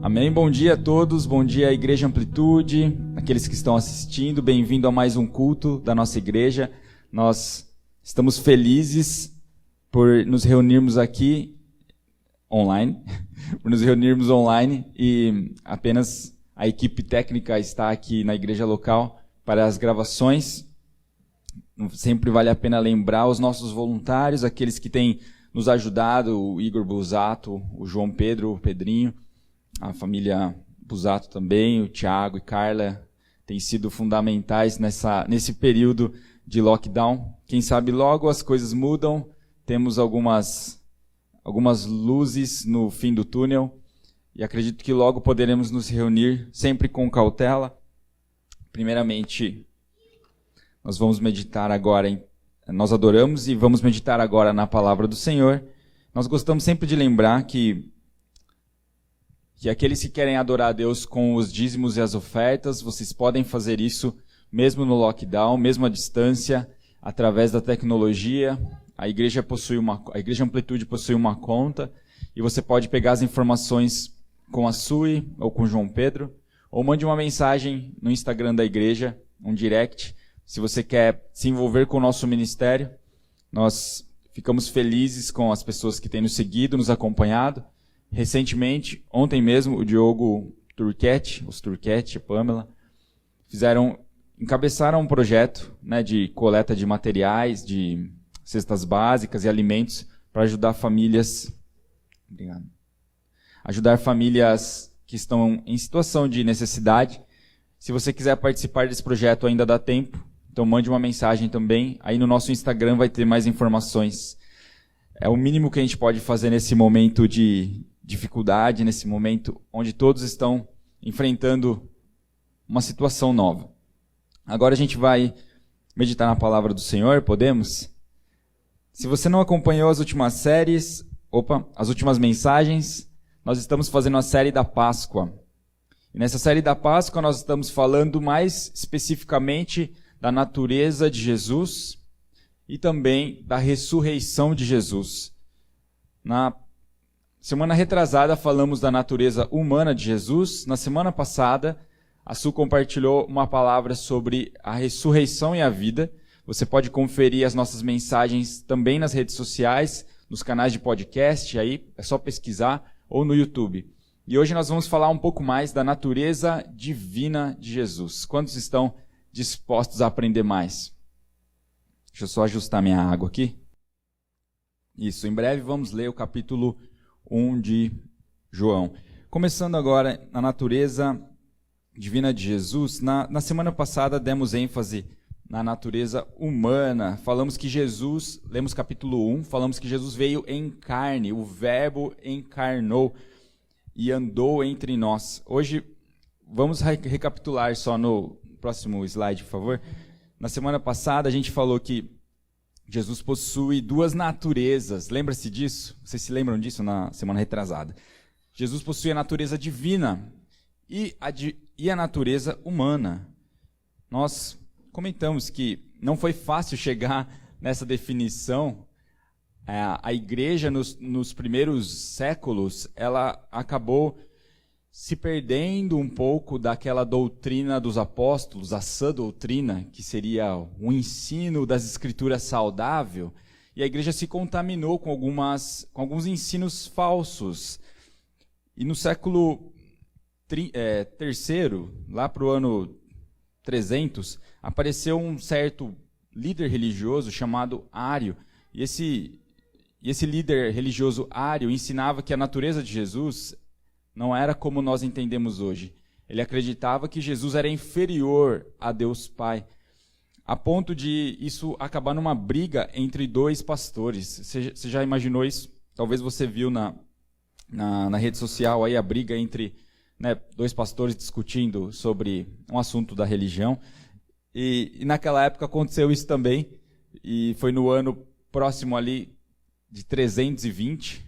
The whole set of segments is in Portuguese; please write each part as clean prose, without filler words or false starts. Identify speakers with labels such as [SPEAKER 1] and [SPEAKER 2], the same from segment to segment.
[SPEAKER 1] Amém, bom dia a todos, bom dia à Igreja Amplitude, aqueles que estão assistindo, bem-vindo a mais um culto da nossa igreja. Nós estamos felizes por nos reunirmos aqui online, e apenas a equipe técnica está aqui na igreja local para as gravações. Sempre vale a pena lembrar os nossos voluntários, aqueles que têm nos ajudado, o Igor Busato, o João Pedro, o Pedrinho, a família Busato também, o Tiago e Carla, têm sido fundamentais nesse período de lockdown. Quem sabe logo as coisas mudam, temos algumas luzes no fim do túnel, e acredito que logo poderemos nos reunir, sempre com cautela. Primeiramente, nós vamos meditar agora, nós adoramos e vamos meditar agora na palavra do Senhor. Nós gostamos sempre de lembrar que aqueles que querem adorar a Deus com os dízimos e as ofertas, vocês podem fazer isso mesmo no lockdown, mesmo à distância, através da tecnologia. A Igreja Amplitude possui uma conta e você pode pegar as informações com a Sui ou com o João Pedro, ou mande uma mensagem no Instagram da igreja, um direct. Se você quer se envolver com o nosso ministério, nós ficamos felizes com as pessoas que têm nos seguido, nos acompanhado. Recentemente, ontem mesmo, o Diogo Turquete, a Pamela, encabeçaram um projeto, de coleta de materiais, de cestas básicas e alimentos para ajudar famílias. Obrigado. Ajudar famílias que estão em situação de necessidade. Se você quiser participar desse projeto, ainda dá tempo. Então mande uma mensagem também. Aí no nosso Instagram vai ter mais informações. É o mínimo que a gente pode fazer nesse momento de dificuldade, nesse momento onde todos estão enfrentando uma situação nova. Agora a gente vai meditar na palavra do Senhor, podemos? Se você não acompanhou as últimas mensagens, nós estamos fazendo a série da Páscoa. E nessa série da Páscoa nós estamos falando mais especificamente da natureza de Jesus e também da ressurreição de Jesus. Na semana retrasada falamos da natureza humana de Jesus. Na semana passada, a Su compartilhou uma palavra sobre a ressurreição e a vida. Você pode conferir as nossas mensagens também nas redes sociais, nos canais de podcast, aí é só pesquisar, ou no YouTube. E hoje nós vamos falar um pouco mais da natureza divina de Jesus. Quantos estão dispostos a aprender mais? Deixa eu só ajustar minha água aqui. Isso, em breve vamos ler o capítulo 1 de João. Começando agora na natureza divina de Jesus. Na semana passada demos ênfase na natureza humana. Falamos que Jesus, lemos capítulo 1, falamos que Jesus veio em carne, o Verbo encarnou e andou entre nós. Hoje vamos recapitular só no próximo slide, por favor. Na semana passada a gente falou que Jesus possui duas naturezas. Lembra-se disso? Vocês se lembram disso na semana retrasada? Jesus possui a natureza divina e a natureza humana. Nós comentamos que não foi fácil chegar nessa definição. A igreja, nos primeiros séculos, ela acabou se perdendo um pouco daquela doutrina dos apóstolos, a sã doutrina, que seria o ensino das escrituras saudável, e a igreja se contaminou com alguns ensinos falsos. E no século terceiro, lá para o ano 300, apareceu um certo líder religioso chamado Ário, e esse líder religioso Ário ensinava que a natureza de Jesus não era como nós entendemos hoje. Ele acreditava que Jesus era inferior a Deus Pai, a ponto de isso acabar numa briga entre dois pastores. Você já imaginou isso? Talvez você viu na rede social aí a briga entre dois pastores discutindo sobre um assunto da religião. E naquela época aconteceu isso também, e foi no ano próximo ali de 320,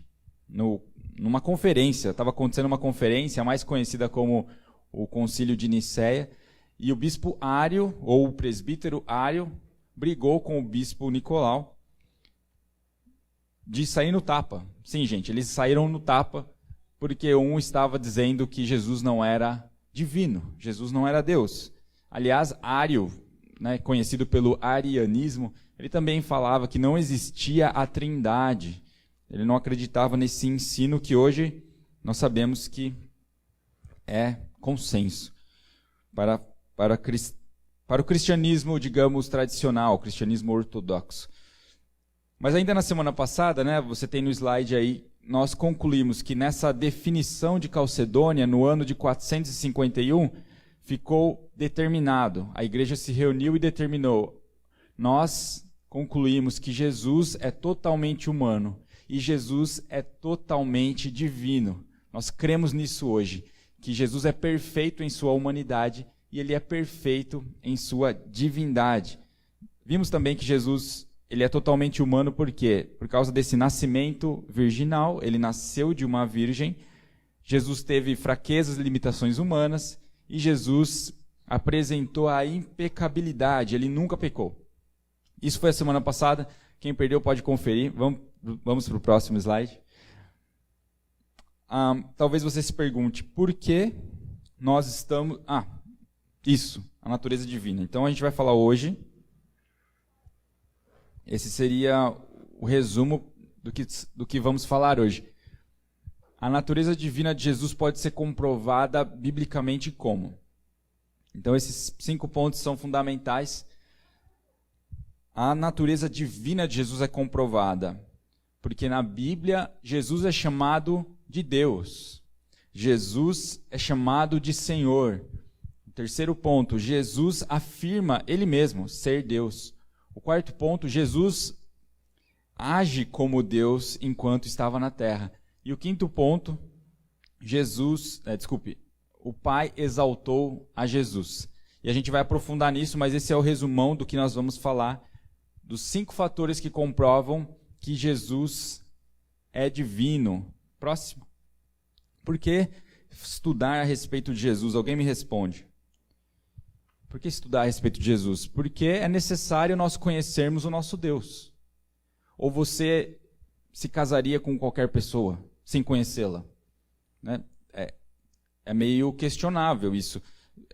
[SPEAKER 1] numa conferência. Estava acontecendo uma conferência, mais conhecida como o Concílio de Nicéia, e o bispo Ário, ou o presbítero Ário, brigou com o bispo Nicolau de sair no tapa. Sim, gente, eles saíram no tapa porque um estava dizendo que Jesus não era divino, Jesus não era Deus. Aliás, Ário, né, conhecido pelo arianismo, ele também falava que não existia a Trindade. Ele não acreditava nesse ensino que hoje nós sabemos que é consenso para o cristianismo, digamos, tradicional, o cristianismo ortodoxo. Mas ainda na semana passada, né, você tem no slide aí, nós concluímos que nessa definição de Calcedônia, no ano de 451, ficou determinado. A igreja se reuniu e determinou. Nós concluímos que Jesus é totalmente humano e Jesus é totalmente divino. Nós cremos nisso hoje, que Jesus é perfeito em sua humanidade e ele é perfeito em sua divindade. Vimos também que Jesus ele é totalmente humano por quê? Por causa desse nascimento virginal, ele nasceu de uma virgem, Jesus teve fraquezas e limitações humanas, e Jesus apresentou a impecabilidade, ele nunca pecou. Isso foi a semana passada, quem perdeu pode conferir. Vamos para o próximo slide. Talvez você se pergunte, por que nós estamos... isso, a natureza divina. Então a gente vai falar hoje... Esse seria o resumo do que vamos falar hoje. A natureza divina de Jesus pode ser comprovada biblicamente como? Então, esses 5 pontos são fundamentais. A natureza divina de Jesus é comprovada, porque na Bíblia, Jesus é chamado de Deus. Jesus é chamado de Senhor. Terceiro ponto, Jesus afirma Ele mesmo ser Deus. O quarto ponto, Jesus age como Deus enquanto estava na terra. E o quinto ponto, o Pai exaltou a Jesus. E a gente vai aprofundar nisso, mas esse é o resumão do que nós vamos falar, dos 5 fatores que comprovam que Jesus é divino. Próximo. Por que estudar a respeito de Jesus? Alguém me responde. Por que estudar a respeito de Jesus? Porque é necessário nós conhecermos o nosso Deus. Ou você se casaria com qualquer pessoa sem conhecê-la? Né? É meio questionável isso.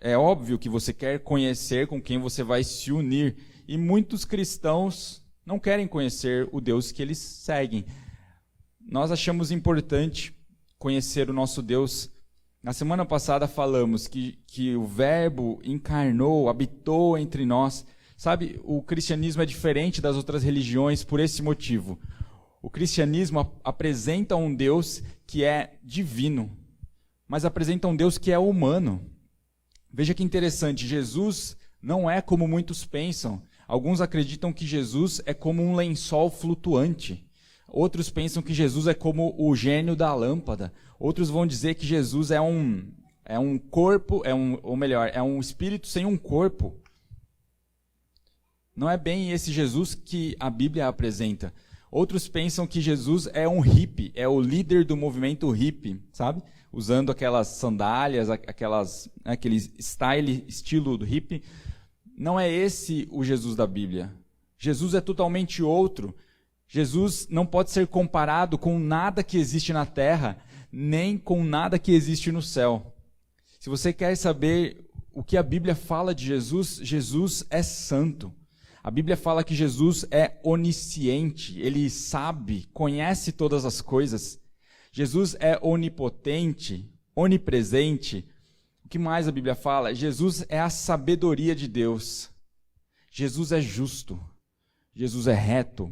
[SPEAKER 1] É óbvio que você quer conhecer com quem você vai se unir. E muitos cristãos não querem conhecer o Deus que eles seguem. Nós achamos importante conhecer o nosso Deus. Na semana passada falamos que o Verbo encarnou, habitou entre nós. Sabe, o cristianismo é diferente das outras religiões por esse motivo. O cristianismo apresenta um Deus que é divino, mas apresenta um Deus que é humano. Veja que interessante, Jesus não é como muitos pensam. Alguns acreditam que Jesus é como um lençol flutuante. Outros pensam que Jesus é como o gênio da lâmpada. Outros vão dizer que Jesus é um corpo, é um espírito sem um corpo. Não é bem esse Jesus que a Bíblia apresenta. Outros pensam que Jesus é um hippie, é o líder do movimento hippie, sabe? Usando aquelas sandálias, aquele estilo do hippie. Não é esse o Jesus da Bíblia. Jesus é totalmente outro. Jesus não pode ser comparado com nada que existe na terra, nem com nada que existe no céu. Se você quer saber o que a Bíblia fala de Jesus, Jesus é santo. A Bíblia fala que Jesus é onisciente, ele sabe, conhece todas as coisas. Jesus é onipotente, onipresente. O que mais a Bíblia fala? Jesus é a sabedoria de Deus. Jesus é justo. Jesus é reto.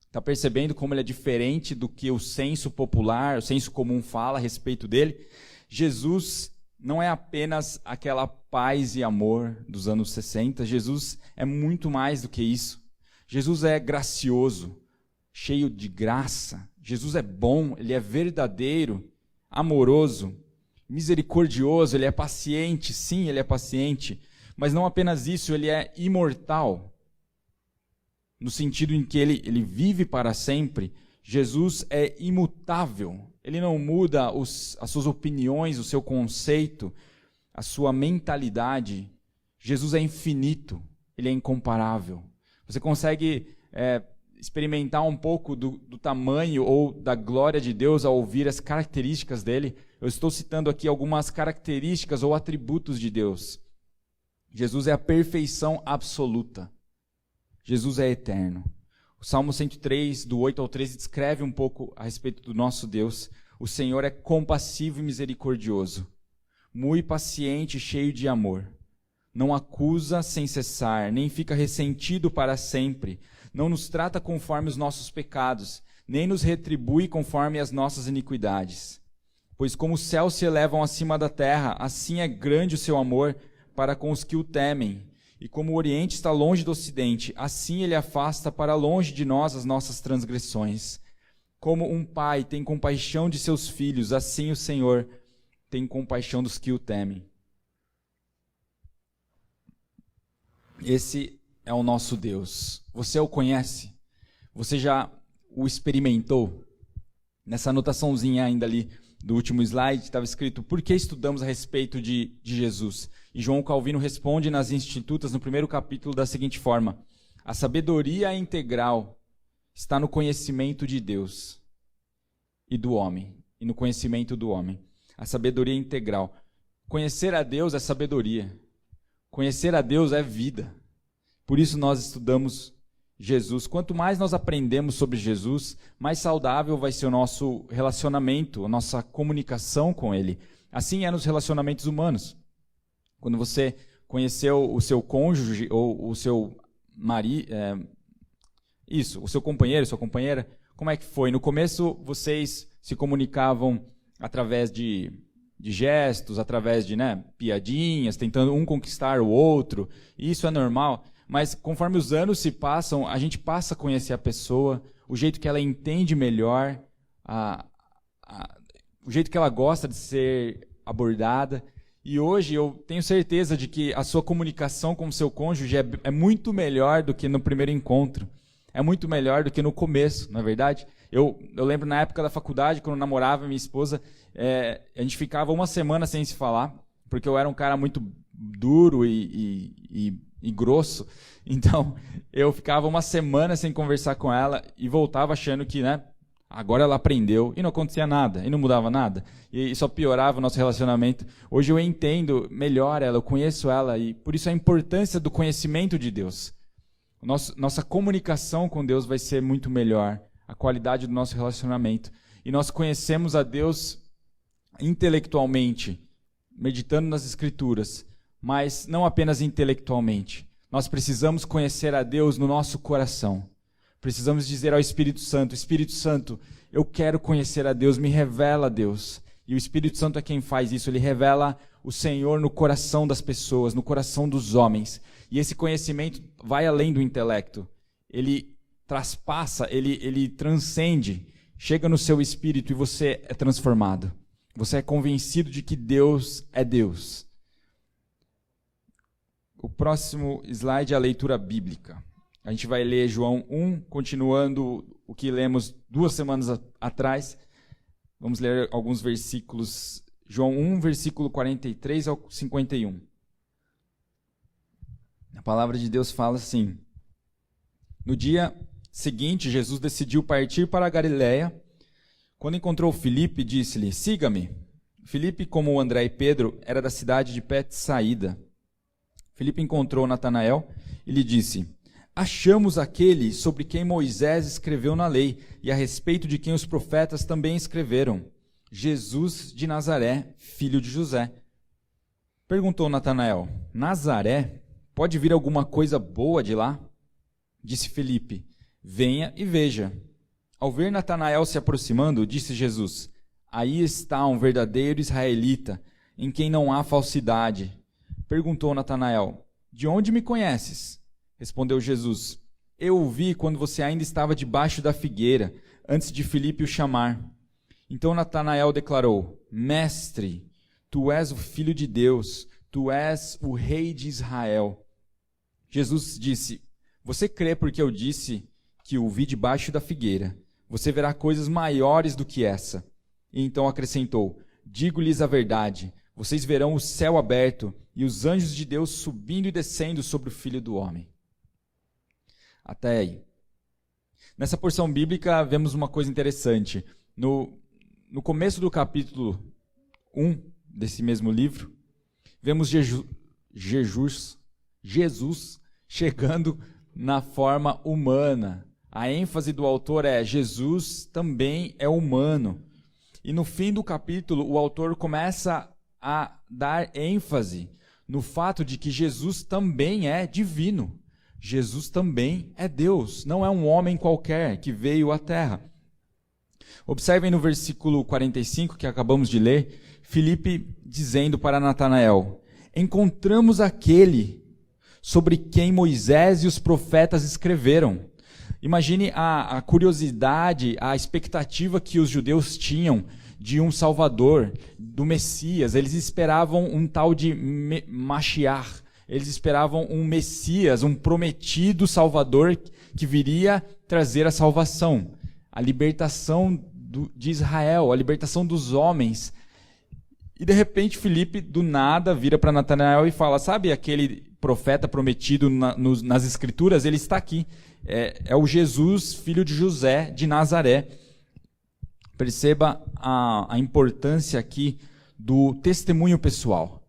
[SPEAKER 1] Está percebendo como ele é diferente do que o senso popular, o senso comum fala a respeito dele? Jesus não é apenas aquela paz e amor dos anos 60. Jesus é muito mais do que isso. Jesus é gracioso, cheio de graça. Jesus é bom, ele é verdadeiro, amoroso, misericordioso, ele é paciente. Sim, ele é paciente. Mas não apenas isso, ele é imortal. No sentido em que ele vive para sempre. Jesus é imutável. Ele não muda as suas opiniões, o seu conceito, a sua mentalidade. Jesus é infinito. Ele é incomparável. Você consegue experimentar um pouco do tamanho ou da glória de Deus ao ouvir as características dele, eu estou citando aqui algumas características ou atributos de Deus. Jesus é a perfeição absoluta. Jesus é eterno. O Salmo 103, do 8 ao 13, descreve um pouco a respeito do nosso Deus. O Senhor é compassivo e misericordioso, muito paciente e cheio de amor. Não acusa sem cessar, nem fica ressentido para sempre. Não nos trata conforme os nossos pecados, nem nos retribui conforme as nossas iniquidades. Pois como os céus se elevam acima da terra, assim é grande o seu amor para com os que o temem. E como o Oriente está longe do Ocidente, assim ele afasta para longe de nós as nossas transgressões. Como um pai tem compaixão de seus filhos, assim o Senhor tem compaixão dos que o temem. Esse é o nosso Deus. Você o conhece? Você já o experimentou? Nessa anotaçãozinha ainda ali do último slide estava escrito: por que estudamos a respeito de Jesus? E João Calvino responde nas Institutas, no primeiro capítulo, da seguinte forma: a sabedoria integral está no conhecimento de Deus e do homem, e no conhecimento do homem. A sabedoria integral. Conhecer a Deus é sabedoria. Conhecer a Deus é vida. Por isso nós estudamos Jesus. Quanto mais nós aprendemos sobre Jesus, mais saudável vai ser o nosso relacionamento, a nossa comunicação com Ele. Assim é nos relacionamentos humanos. Quando você conheceu o seu cônjuge ou o seu marido, o seu companheiro, sua companheira, como é que foi? No começo vocês se comunicavam através de gestos, através de piadinhas, tentando um conquistar o outro. Isso é normal. Mas conforme os anos se passam, a gente passa a conhecer a pessoa, o jeito que ela entende melhor, o jeito que ela gosta de ser abordada. E hoje eu tenho certeza de que a sua comunicação com o seu cônjuge é muito melhor do que no primeiro encontro. É muito melhor do que no começo, não é verdade? Eu lembro na época da faculdade, quando eu namorava minha esposa, a gente ficava uma semana sem se falar, porque eu era um cara muito duro e grosso. Então, eu ficava uma semana sem conversar com ela e voltava achando que, agora ela aprendeu, e não acontecia nada, e não mudava nada, e só piorava o nosso relacionamento. Hoje eu entendo melhor ela, eu conheço ela, e por isso a importância do conhecimento de Deus. Nossa comunicação com Deus vai ser muito melhor, a qualidade do nosso relacionamento. E nós conhecemos a Deus intelectualmente, meditando nas Escrituras, mas não apenas intelectualmente. Nós precisamos conhecer a Deus no nosso coração. Precisamos dizer ao Espírito Santo: Espírito Santo, eu quero conhecer a Deus, me revela a Deus. E o Espírito Santo é quem faz isso, ele revela o Senhor no coração das pessoas, no coração dos homens. E esse conhecimento vai além do intelecto. Ele traspassa, ele transcende, chega no seu espírito e você é transformado. Você é convencido de que Deus é Deus. O próximo slide é a leitura bíblica. A gente vai ler João 1, continuando o que lemos 2 semanas atrás. Vamos ler alguns versículos. João 1, versículo 43 ao 51. A palavra de Deus fala assim: no dia seguinte, Jesus decidiu partir para a Galiléia. Quando encontrou Filipe, disse-lhe: siga-me. Filipe, como André e Pedro, era da cidade de Betsaída. Filipe encontrou Natanael e lhe disse: achamos aquele sobre quem Moisés escreveu na lei e a respeito de quem os profetas também escreveram, Jesus de Nazaré, filho de José. Perguntou Natanael: Nazaré? Pode vir alguma coisa boa de lá? Disse Filipe: venha e veja. Ao ver Natanael se aproximando, disse Jesus: aí está um verdadeiro israelita, em quem não há falsidade. Perguntou Natanael: de onde me conheces? Respondeu Jesus: eu o vi quando você ainda estava debaixo da figueira, antes de Filipe o chamar. Então Natanael declarou: mestre, tu és o Filho de Deus, tu és o Rei de Israel. Jesus disse: você crê porque eu disse que o vi debaixo da figueira? Você verá coisas maiores do que essa. E então acrescentou: digo-lhes a verdade, vocês verão o céu aberto e os anjos de Deus subindo e descendo sobre o Filho do Homem. Até aí. Nessa porção bíblica, vemos uma coisa interessante. No começo do capítulo 1 desse mesmo livro, vemos Jesus chegando na forma humana. A ênfase do autor é: Jesus também é humano. E no fim do capítulo, o autor começa a dar ênfase no fato de que Jesus também é divino. Jesus também é Deus, não é um homem qualquer que veio à terra. Observem no versículo 45 que acabamos de ler, Filipe dizendo para Natanael: encontramos aquele sobre quem Moisés e os profetas escreveram. Imagine a curiosidade, a expectativa que os judeus tinham de um Salvador, do Messias. Eles esperavam um tal de Mashiach. Eles esperavam um Messias, um prometido Salvador que viria trazer a salvação, a libertação de Israel, a libertação dos homens. E de repente Filipe, do nada, vira para Natanael e fala: sabe aquele profeta prometido nas Escrituras? Ele está aqui. É o Jesus, filho de José, de Nazaré. Perceba a importância aqui do testemunho pessoal.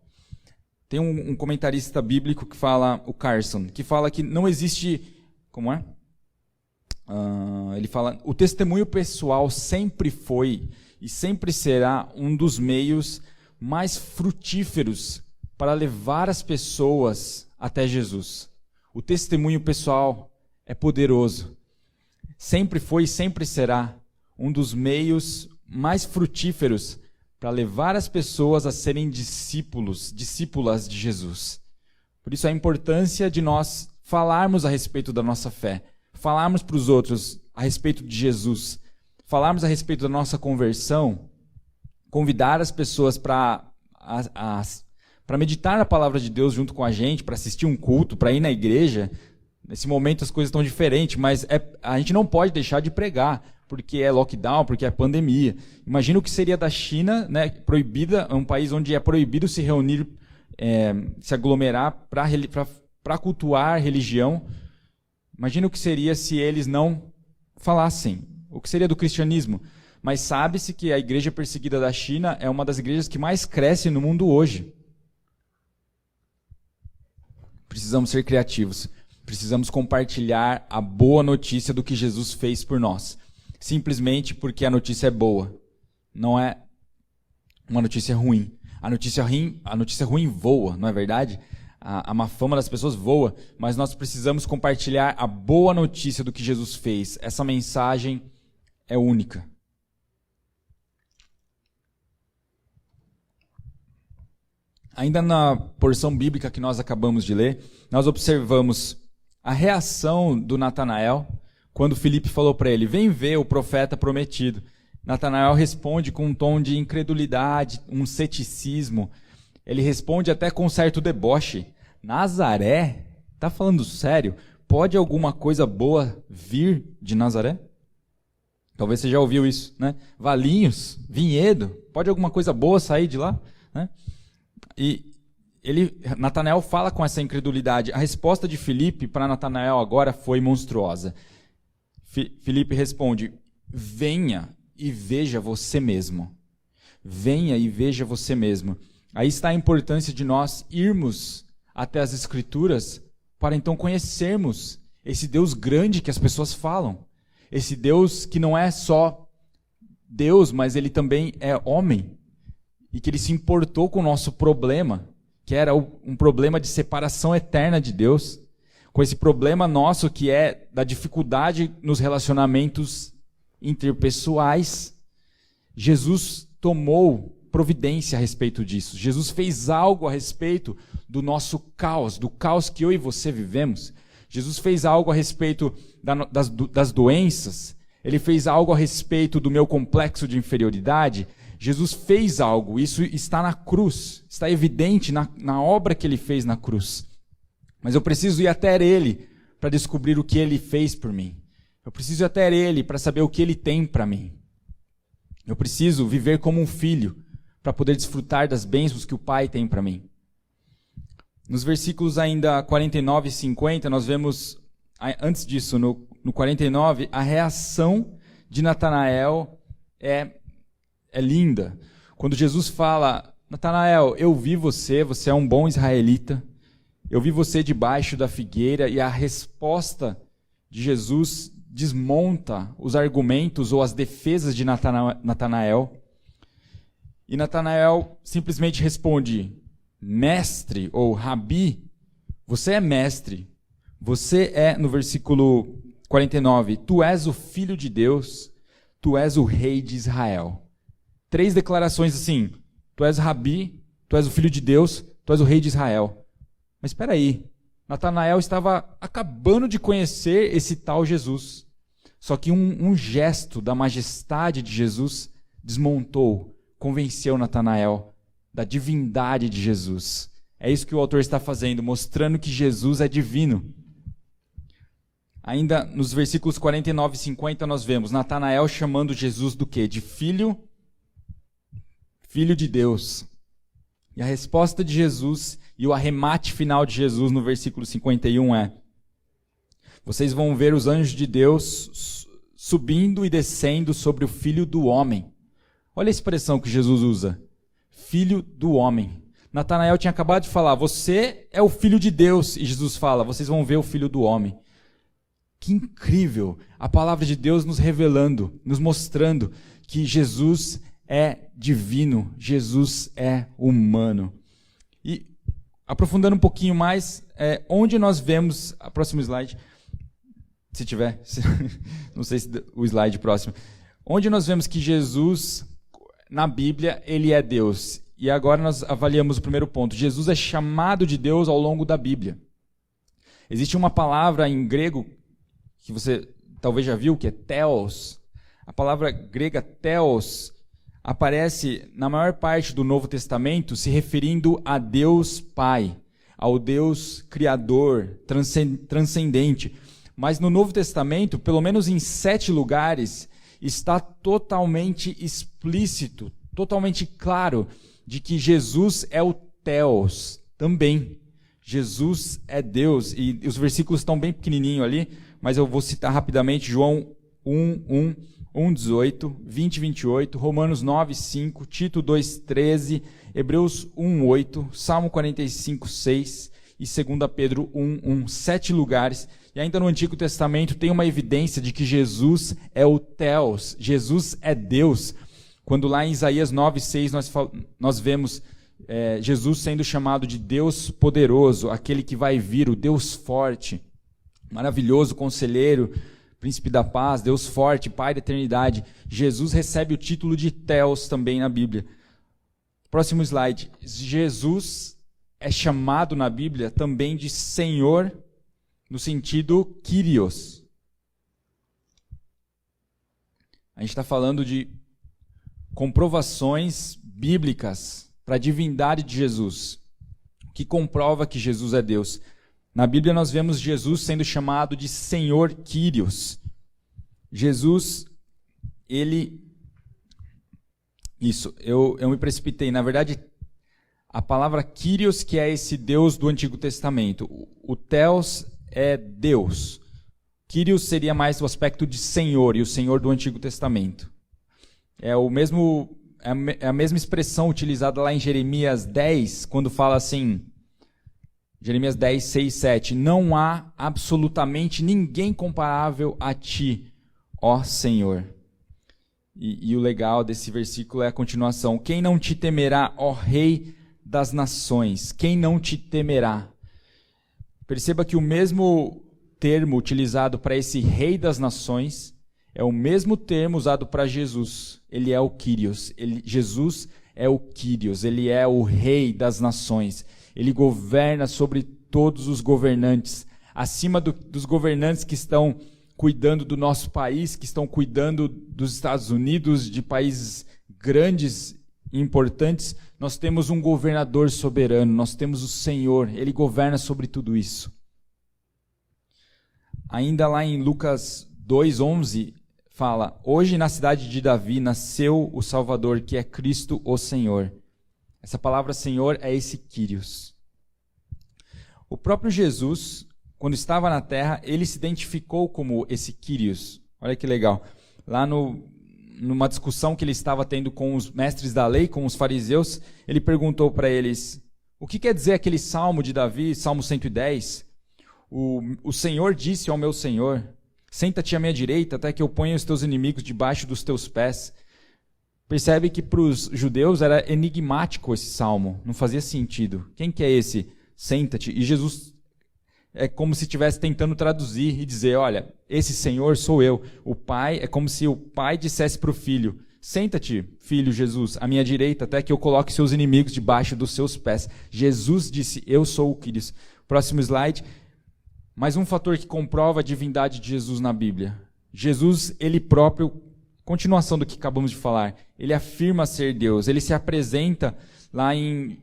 [SPEAKER 1] Tem um comentarista bíblico que fala, o Carson, que fala que não existe... Como é? Ele fala: o testemunho pessoal sempre foi e sempre será um dos meios mais frutíferos para levar as pessoas até Jesus. O testemunho pessoal é poderoso. Sempre foi e sempre será um dos meios mais frutíferos para levar as pessoas a serem discípulas de Jesus. Por isso a importância de nós falarmos a respeito da nossa fé, falarmos para os outros a respeito de Jesus, falarmos a respeito da nossa conversão, convidar as pessoas para meditar na palavra de Deus junto com a gente, para assistir um culto, para ir na igreja. Nesse momento as coisas estão diferentes, mas a gente não pode deixar de pregar, porque é lockdown, porque é pandemia. Imagina o que seria da China, né, proibida, um país onde é proibido se reunir, se aglomerar para cultuar a religião. Imagina o que seria se eles não falassem. O que seria do cristianismo? Mas sabe-se que a igreja perseguida da China é uma das igrejas que mais cresce no mundo hoje. Precisamos ser criativos. Precisamos compartilhar a boa notícia do que Jesus fez por nós. Simplesmente porque a notícia é boa. Não é uma notícia ruim. A notícia ruim voa, não é verdade? A má fama das pessoas voa. Mas nós precisamos compartilhar a boa notícia do que Jesus fez. Essa mensagem é única. Ainda na porção bíblica que nós acabamos de ler, nós observamos a reação do Natanael quando Filipe falou para ele: vem ver o profeta prometido. Natanael responde com um tom de incredulidade, um ceticismo. Ele responde até com um certo deboche: Nazaré? Está falando sério? Pode alguma coisa boa vir de Nazaré? Talvez você já ouviu isso, né? Valinhos, vinhedo, pode alguma coisa boa sair de lá? Né? E Natanael fala com essa incredulidade. A resposta de Filipe para Natanael agora foi monstruosa. Filipe responde: venha e veja você mesmo. Venha e veja você mesmo. Aí está a importância de nós irmos até as Escrituras para então conhecermos esse Deus grande que as pessoas falam. Esse Deus que não é só Deus, mas ele também é homem. E que ele se importou com o nosso problema, que era um problema de separação eterna de Deus, com esse problema nosso que é da dificuldade nos relacionamentos interpessoais. Jesus tomou providência a respeito disso. Jesus fez algo a respeito do nosso caos, do caos que eu e você vivemos. Jesus fez algo a respeito das doenças. Ele fez algo a respeito do meu complexo de inferioridade. Jesus fez algo, isso está na cruz, está evidente na obra que ele fez na cruz. Mas eu preciso ir até ele para descobrir o que ele fez por mim. Eu preciso ir até ele para saber o que ele tem para mim. Eu preciso viver como um filho para poder desfrutar das bênçãos que o Pai tem para mim. Nos versículos ainda 49 e 50, nós vemos, antes disso, no no 49, a reação de Natanael é linda. Quando Jesus fala, Natanael, eu vi você, você é um bom israelita, eu vi você debaixo da figueira, e a resposta de Jesus desmonta os argumentos ou as defesas de Natanael. E Natanael simplesmente responde, mestre ou rabi, você é mestre, você é, no versículo 49, tu és o filho de Deus, tu és o rei de Israel. 3 declarações assim, tu és rabi, tu és o filho de Deus, tu és o rei de Israel. Mas espera aí, Natanael estava acabando de conhecer esse tal Jesus. Só que um gesto da majestade de Jesus desmontou, convenceu Natanael da divindade de Jesus. É isso que o autor está fazendo, mostrando que Jesus é divino. Ainda nos versículos 49 e 50 nós vemos Natanael chamando Jesus do quê? De filho de Deus. E a resposta de Jesus e o arremate final de Jesus no versículo 51 é: vocês vão ver os anjos de Deus subindo e descendo sobre o Filho do Homem. Olha a expressão que Jesus usa. Filho do Homem. Natanael tinha acabado de falar, você é o Filho de Deus. E Jesus fala, vocês vão ver o Filho do Homem. Que incrível! A palavra de Deus nos revelando, nos mostrando que Jesus é divino, Jesus é humano. E aprofundando um pouquinho mais, onde nós vemos, a próximo slide, se tiver, não sei se o slide próximo, onde nós vemos que Jesus, na Bíblia, ele é Deus. E agora nós avaliamos o primeiro ponto. Jesus é chamado de Deus ao longo da Bíblia. Existe uma palavra em grego, que você talvez já viu, que é theos. A palavra grega theos aparece na maior parte do Novo Testamento se referindo a Deus Pai, ao Deus Criador, transcendente. Mas no Novo Testamento, pelo menos em 7 lugares, está totalmente explícito, totalmente claro, de que Jesus é o Theos também. Jesus é Deus. E os versículos estão bem pequenininhos ali, mas eu vou citar rapidamente João 1:1, 1:18, 20:28, Romanos 9:5, Tito 2:13, Hebreus 1:8, Salmo 45:6 e 2 Pedro 1:1. 7 lugares. E ainda no Antigo Testamento tem uma evidência de que Jesus é o Theos, Jesus é Deus. Quando lá em Isaías 9:6 nós vemos Jesus sendo chamado de Deus poderoso, aquele que vai vir, o Deus forte, maravilhoso conselheiro, príncipe da paz, Deus forte, Pai da eternidade. Jesus recebe o título de Theos também na Bíblia. Próximo slide. Jesus é chamado na Bíblia também de Senhor, no sentido Kyrios. A gente está falando de comprovações bíblicas para a divindade de Jesus, que comprova que Jesus é Deus. Na Bíblia nós vemos Jesus sendo chamado de Senhor Kyrios. Jesus, eu me precipitei. Na verdade, a palavra Kyrios, que é esse Deus do Antigo Testamento. O Theos é Deus. Kyrios seria mais o aspecto de Senhor, e o Senhor do Antigo Testamento. É a mesma expressão utilizada lá em Jeremias 10, quando fala assim, Jeremias 10, 6, 7, não há absolutamente ninguém comparável a ti, ó Senhor. E o legal desse versículo é a continuação. Quem não te temerá, ó Rei das nações? Quem não te temerá? Perceba que o mesmo termo utilizado para esse Rei das nações é o mesmo termo usado para Jesus. Ele é o Kyrios. Jesus é o Kyrios. Ele é o Rei das nações. Ele governa sobre todos os governantes. Acima dos governantes que estão cuidando do nosso país, que estão cuidando dos Estados Unidos, de países grandes e importantes, nós temos um governador soberano, nós temos o Senhor, Ele governa sobre tudo isso. Ainda lá em Lucas 2:11, fala, hoje na cidade de Davi nasceu o Salvador, que é Cristo o Senhor. Essa palavra Senhor é esse Kyrios. O próprio Jesus, quando estava na terra, ele se identificou como esse Kyrios. Olha que legal. Lá numa discussão que ele estava tendo com os mestres da lei, com os fariseus, ele perguntou para eles: o que quer dizer aquele salmo de Davi, Salmo 110? O Senhor disse ao meu Senhor: senta-te à minha direita até que eu ponha os teus inimigos debaixo dos teus pés. Percebe que para os judeus era enigmático esse salmo, não fazia sentido. Quem que é esse? Senta-te. E Jesus é como se estivesse tentando traduzir e dizer: olha, esse Senhor sou eu. O Pai, é como se o Pai dissesse para o Filho: senta-te, Filho Jesus, à minha direita, até que eu coloque seus inimigos debaixo dos seus pés. Jesus disse: eu sou o Kyrios. Próximo slide. Mais um fator que comprova a divindade de Jesus na Bíblia. Jesus, ele próprio, continuação do que acabamos de falar, ele afirma ser Deus. Ele se apresenta lá em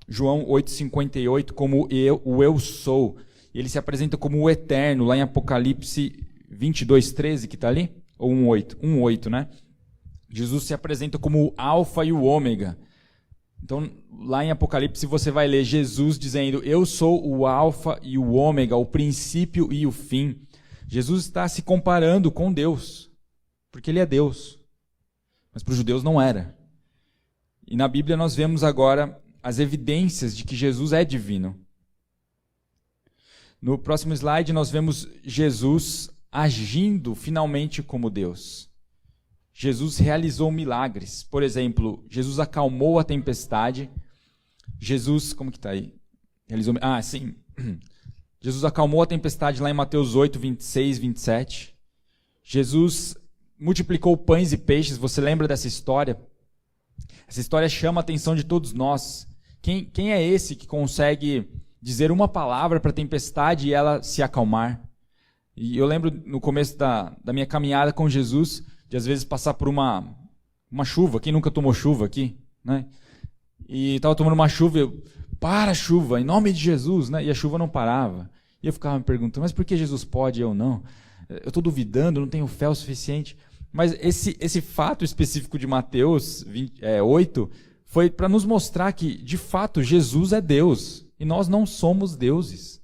[SPEAKER 1] João 8,58 como o eu sou. Ele se apresenta como o eterno, lá em Apocalipse 22,13, que está ali? Ou 1,8? 1,8, né? Jesus se apresenta como o alfa e o ômega. Então, lá em Apocalipse você vai ler Jesus dizendo: eu sou o alfa e o ômega, o princípio e o fim. Jesus está se comparando com Deus, porque ele é Deus. Mas para os judeus não era. E na Bíblia nós vemos agora as evidências de que Jesus é divino. No próximo slide nós vemos Jesus agindo finalmente como Deus. Jesus realizou milagres. Por exemplo, Jesus acalmou a tempestade. Jesus, como que está aí? Sim. Jesus acalmou a tempestade lá em Mateus 8, 26, 27. Jesus multiplicou pães e peixes. Você lembra dessa história? Essa história chama a atenção de todos nós. Quem é esse que consegue dizer uma palavra para a tempestade e ela se acalmar? E eu lembro no começo da minha caminhada com Jesus, de às vezes passar por uma chuva. Quem nunca tomou chuva aqui? Né? E estava tomando uma chuva, para a chuva, em nome de Jesus, né? E a chuva não parava. E eu ficava me perguntando: mas por que Jesus pode e eu não? Eu estou duvidando, não tenho fé o suficiente. Mas esse fato específico de Mateus 8 foi para nos mostrar que, de fato, Jesus é Deus e nós não somos deuses.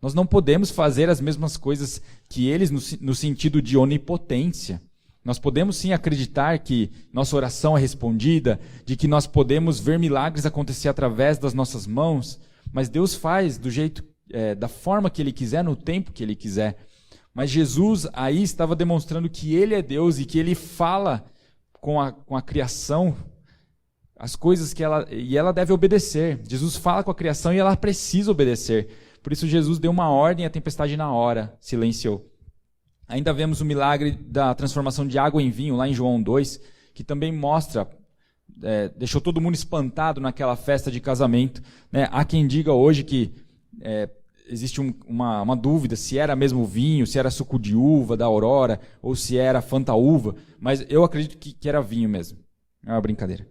[SPEAKER 1] Nós não podemos fazer as mesmas coisas que eles no sentido de onipotência. Nós podemos sim acreditar que nossa oração é respondida, de que nós podemos ver milagres acontecer através das nossas mãos, mas Deus faz do jeito, da forma que Ele quiser, no tempo que Ele quiser. Mas Jesus aí estava demonstrando que Ele é Deus e que Ele fala com a criação as coisas que ela deve obedecer. Jesus fala com a criação e ela precisa obedecer. Por isso Jesus deu uma ordem e a tempestade na hora silenciou. Ainda vemos o milagre da transformação de água em vinho, lá em João 2, que também mostra, deixou todo mundo espantado naquela festa de casamento. Né? Há quem diga hoje que existe uma dúvida se era mesmo vinho, se era suco de uva da Aurora, ou se era Fanta-uva, mas eu acredito que era vinho mesmo. É uma brincadeira.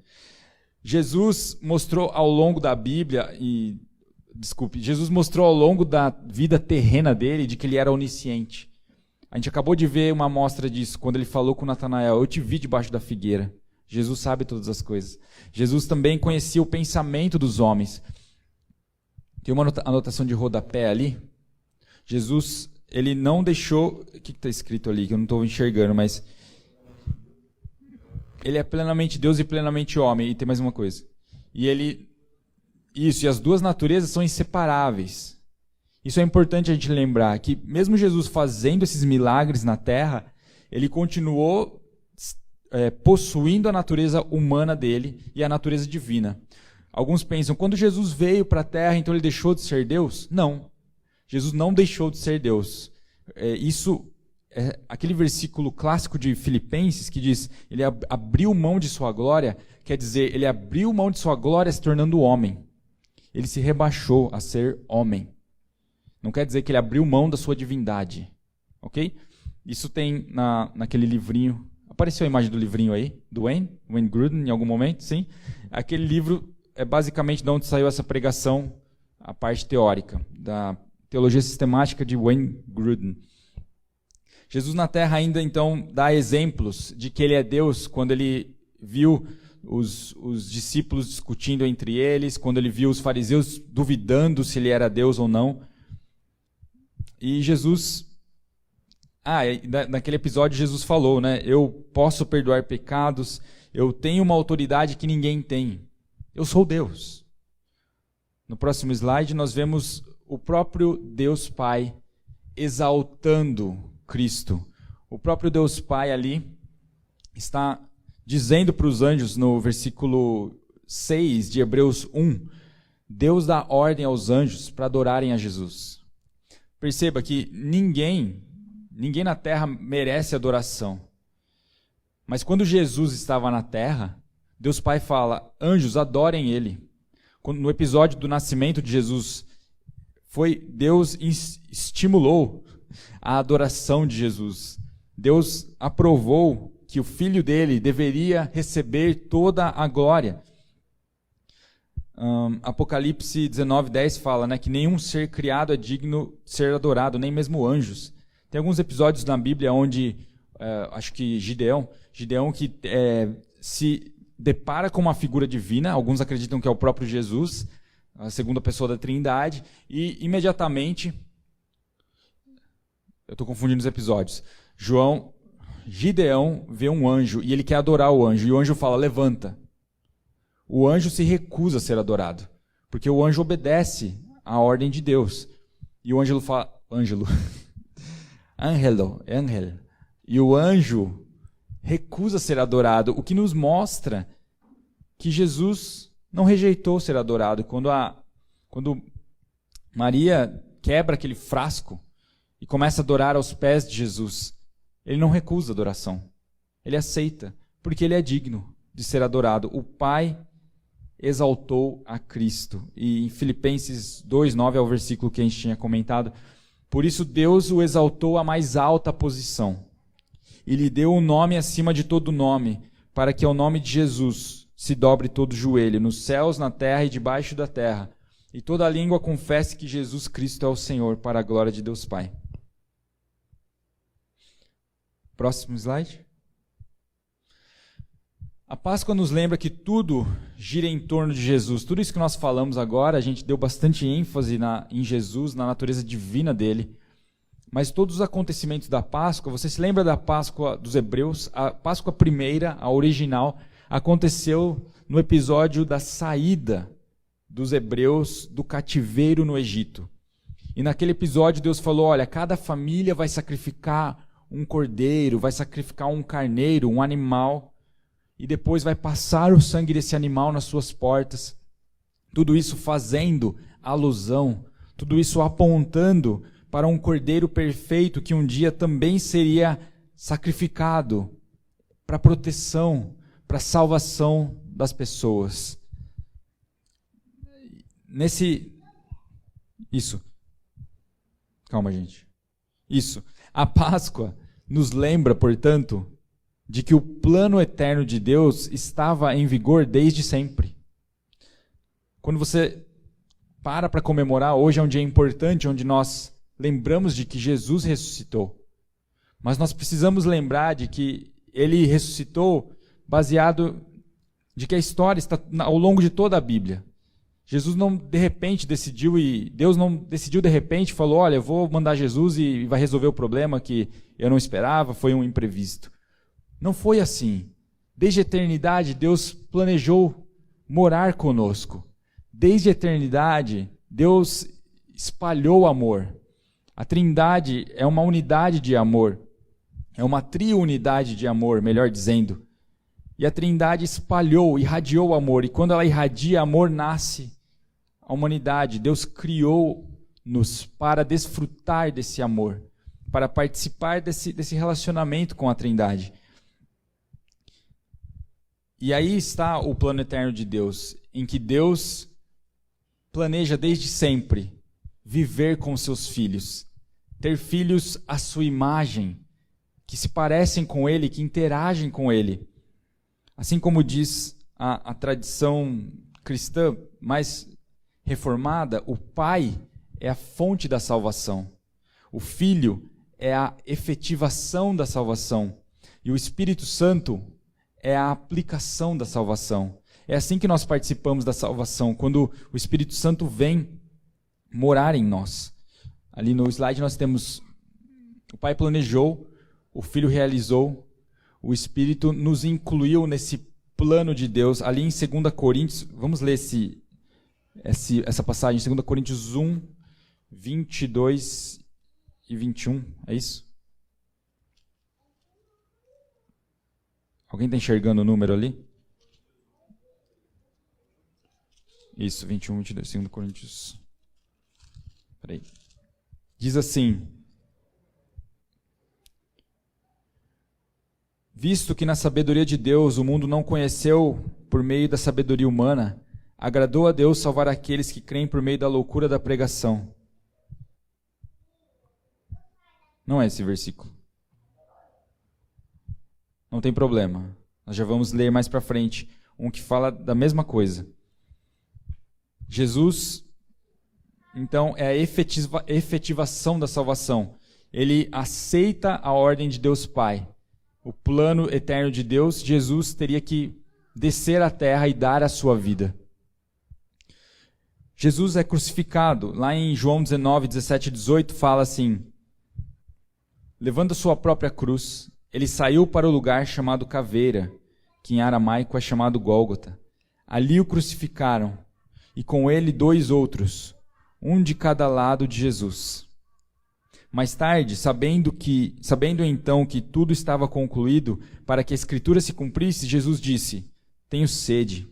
[SPEAKER 1] Jesus mostrou ao longo da Bíblia, Jesus mostrou ao longo da vida terrena dele de que ele era onisciente. A gente acabou de ver uma amostra disso, quando ele falou com Natanael: eu te vi debaixo da figueira. Jesus sabe todas as coisas. Jesus também conhecia o pensamento dos homens. Tem uma anotação de rodapé ali. Jesus, ele não deixou... O que está escrito ali, que eu não estou enxergando, mas... Ele é plenamente Deus e plenamente homem. E tem mais uma coisa. E as duas naturezas são inseparáveis. Isso é importante a gente lembrar, que mesmo Jesus fazendo esses milagres na terra, ele continuou possuindo a natureza humana dele e a natureza divina. Alguns pensam: quando Jesus veio para a terra, então ele deixou de ser Deus? Não. Jesus não deixou de ser Deus. Aquele versículo clássico de Filipenses que diz: ele abriu mão de sua glória, quer dizer, ele abriu mão de sua glória se tornando homem. Ele se rebaixou a ser homem. Não quer dizer que ele abriu mão da sua divindade. Ok? Isso tem naquele livrinho. Apareceu a imagem do livrinho aí? Do Wayne Grudem, em algum momento? Sim. Aquele livro é basicamente de onde saiu essa pregação, a parte teórica, da teologia sistemática de Wayne Grudem. Jesus na terra ainda, então, dá exemplos de que ele é Deus quando ele viu os discípulos discutindo entre eles, quando ele viu os fariseus duvidando se ele era Deus ou não. E Jesus... naquele episódio Jesus falou, né? Eu posso perdoar pecados, eu tenho uma autoridade que ninguém tem. Eu sou Deus. No próximo slide nós vemos o próprio Deus Pai exaltando Cristo. O próprio Deus Pai ali está dizendo para os anjos no versículo 6 de Hebreus 1, Deus dá ordem aos anjos para adorarem a Jesus. Perceba que ninguém na terra merece adoração. Mas quando Jesus estava na terra, Deus Pai fala, anjos, adorem Ele. No episódio do nascimento de Jesus, Deus estimulou a adoração de Jesus. Deus aprovou que o filho dele deveria receber toda a glória. Apocalipse 19:10 fala, né, que nenhum ser criado é digno de ser adorado, nem mesmo anjos. Tem alguns episódios na Bíblia onde, acho que Gideão que se depara com uma figura divina, alguns acreditam que é o próprio Jesus, a segunda pessoa da Trindade, e imediatamente, eu estou confundindo os episódios, Gideão vê um anjo e ele quer adorar o anjo, e o anjo fala, levanta. O anjo se recusa a ser adorado, porque o anjo obedece à ordem de Deus. E o ângelo fala, Angelo, e o anjo recusa ser adorado, o que nos mostra que Jesus não rejeitou ser adorado. Quando Maria quebra aquele frasco e começa a adorar aos pés de Jesus, ele não recusa a adoração, ele aceita, porque ele é digno de ser adorado. O Pai exaltou a Cristo. E em Filipenses 2:9 é o versículo que a gente tinha comentado. Por isso Deus o exaltou à mais alta posição e lhe deu um nome acima de todo nome, para que ao nome de Jesus se dobre todo o joelho, nos céus, na terra e debaixo da terra, e toda língua confesse que Jesus Cristo é o Senhor, para a glória de Deus Pai. Próximo slide. A Páscoa nos lembra que tudo gira em torno de Jesus. Tudo isso que nós falamos agora, a gente deu bastante ênfase em Jesus, na natureza divina dele. Mas todos os acontecimentos da Páscoa, você se lembra da Páscoa dos Hebreus? A Páscoa primeira, a original, aconteceu no episódio da saída dos hebreus do cativeiro no Egito. E naquele episódio Deus falou, olha, cada família vai sacrificar um cordeiro, vai sacrificar um carneiro, um animal, e depois vai passar o sangue desse animal nas suas portas. Tudo isso fazendo alusão, tudo isso apontando para um cordeiro perfeito que um dia também seria sacrificado para proteção, para salvação das pessoas. Calma, gente. A Páscoa nos lembra, portanto, de que o plano eterno de Deus estava em vigor desde sempre. Quando você para comemorar, hoje é um dia importante, onde nós lembramos de que Jesus ressuscitou. Mas nós precisamos lembrar de que ele ressuscitou baseado de que a história está ao longo de toda a Bíblia. Jesus não de repente decidiu, e Deus não decidiu de repente, falou, olha, eu vou mandar Jesus e vai resolver o problema que eu não esperava, foi um imprevisto. Não foi assim. Desde a eternidade, Deus planejou morar conosco. Desde a eternidade, Deus espalhou amor. A Trindade é uma unidade de amor. É uma triunidade de amor, melhor dizendo. E a Trindade espalhou, irradiou amor. E quando ela irradia amor, nasce a humanidade. Deus criou-nos para desfrutar desse amor, para participar desse relacionamento com a Trindade. E aí está o plano eterno de Deus, em que Deus planeja desde sempre viver com seus filhos, ter filhos à sua imagem, que se parecem com Ele, que interagem com Ele. Assim como diz a tradição cristã mais reformada, o Pai é a fonte da salvação, o Filho é a efetivação da salvação, e o Espírito Santo é a aplicação da salvação. É assim que nós participamos da salvação, quando o Espírito Santo vem morar em nós. Ali no slide nós temos: o Pai planejou, o Filho realizou, o Espírito nos incluiu nesse plano de Deus. Ali em 2 Coríntios, vamos ler essa passagem, 2 Coríntios 1, 22 e 21, é isso? Alguém está enxergando o número ali? Isso, 21, 22, 2 Coríntios. Peraí. Diz assim: visto que na sabedoria de Deus o mundo não conheceu por meio da sabedoria humana, agradou a Deus salvar aqueles que creem por meio da loucura da pregação. Não é esse versículo. Não tem problema. Nós já vamos ler mais para frente um que fala da mesma coisa. Jesus, então, é a efetivação da salvação. Ele aceita a ordem de Deus Pai. O plano eterno de Deus, Jesus teria que descer à terra e dar a sua vida. Jesus é crucificado. Lá em João 19, 17 e 18, fala assim: levando a sua própria cruz, ele saiu para o lugar chamado Caveira, que em aramaico é chamado Gólgota. Ali o crucificaram, e com ele 2 outros, um de cada lado de Jesus. Mais tarde, sabendo então que tudo estava concluído, para que a Escritura se cumprisse, Jesus disse: tenho sede.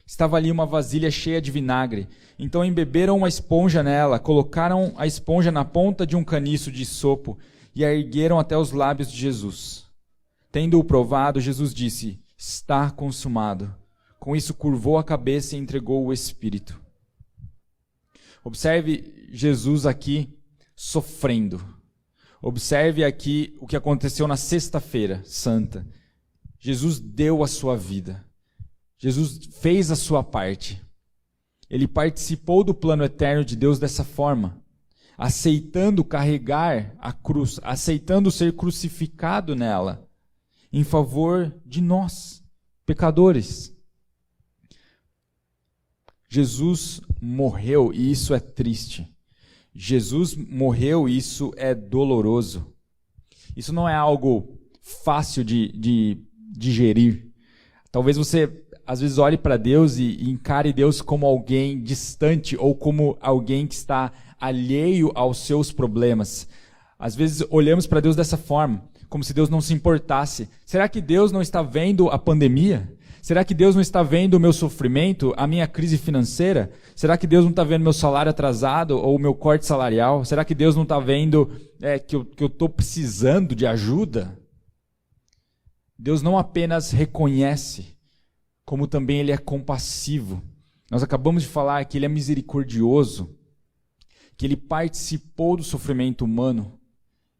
[SPEAKER 1] Estava ali uma vasilha cheia de vinagre. Então embeberam uma esponja nela, colocaram a esponja na ponta de um caniço de sopo e a ergueram até os lábios de Jesus. Tendo-o provado, Jesus disse: está consumado. Com isso curvou a cabeça e entregou o Espírito. Observe Jesus aqui sofrendo. Observe aqui o que aconteceu na Sexta-feira Santa. Jesus deu a sua vida. Jesus fez a sua parte. Ele participou do plano eterno de Deus dessa forma, aceitando carregar a cruz, aceitando ser crucificado nela, em favor de nós, pecadores. Jesus morreu, e isso é triste. Jesus morreu, e isso é doloroso. Isso não é algo fácil de digerir. Talvez você, às vezes, olhe para Deus e encare Deus como alguém distante ou como alguém que está alheio aos seus problemas. Às vezes, olhamos para Deus dessa forma, como se Deus não se importasse. Será que Deus não está vendo a pandemia? Será que Deus não está vendo o meu sofrimento, a minha crise financeira? Será que Deus não está vendo meu salário atrasado ou o meu corte salarial? Será que Deus não está vendo que eu estou precisando de ajuda? Deus não apenas reconhece, como também Ele é compassivo. Nós acabamos de falar que Ele é misericordioso, que Ele participou do sofrimento humano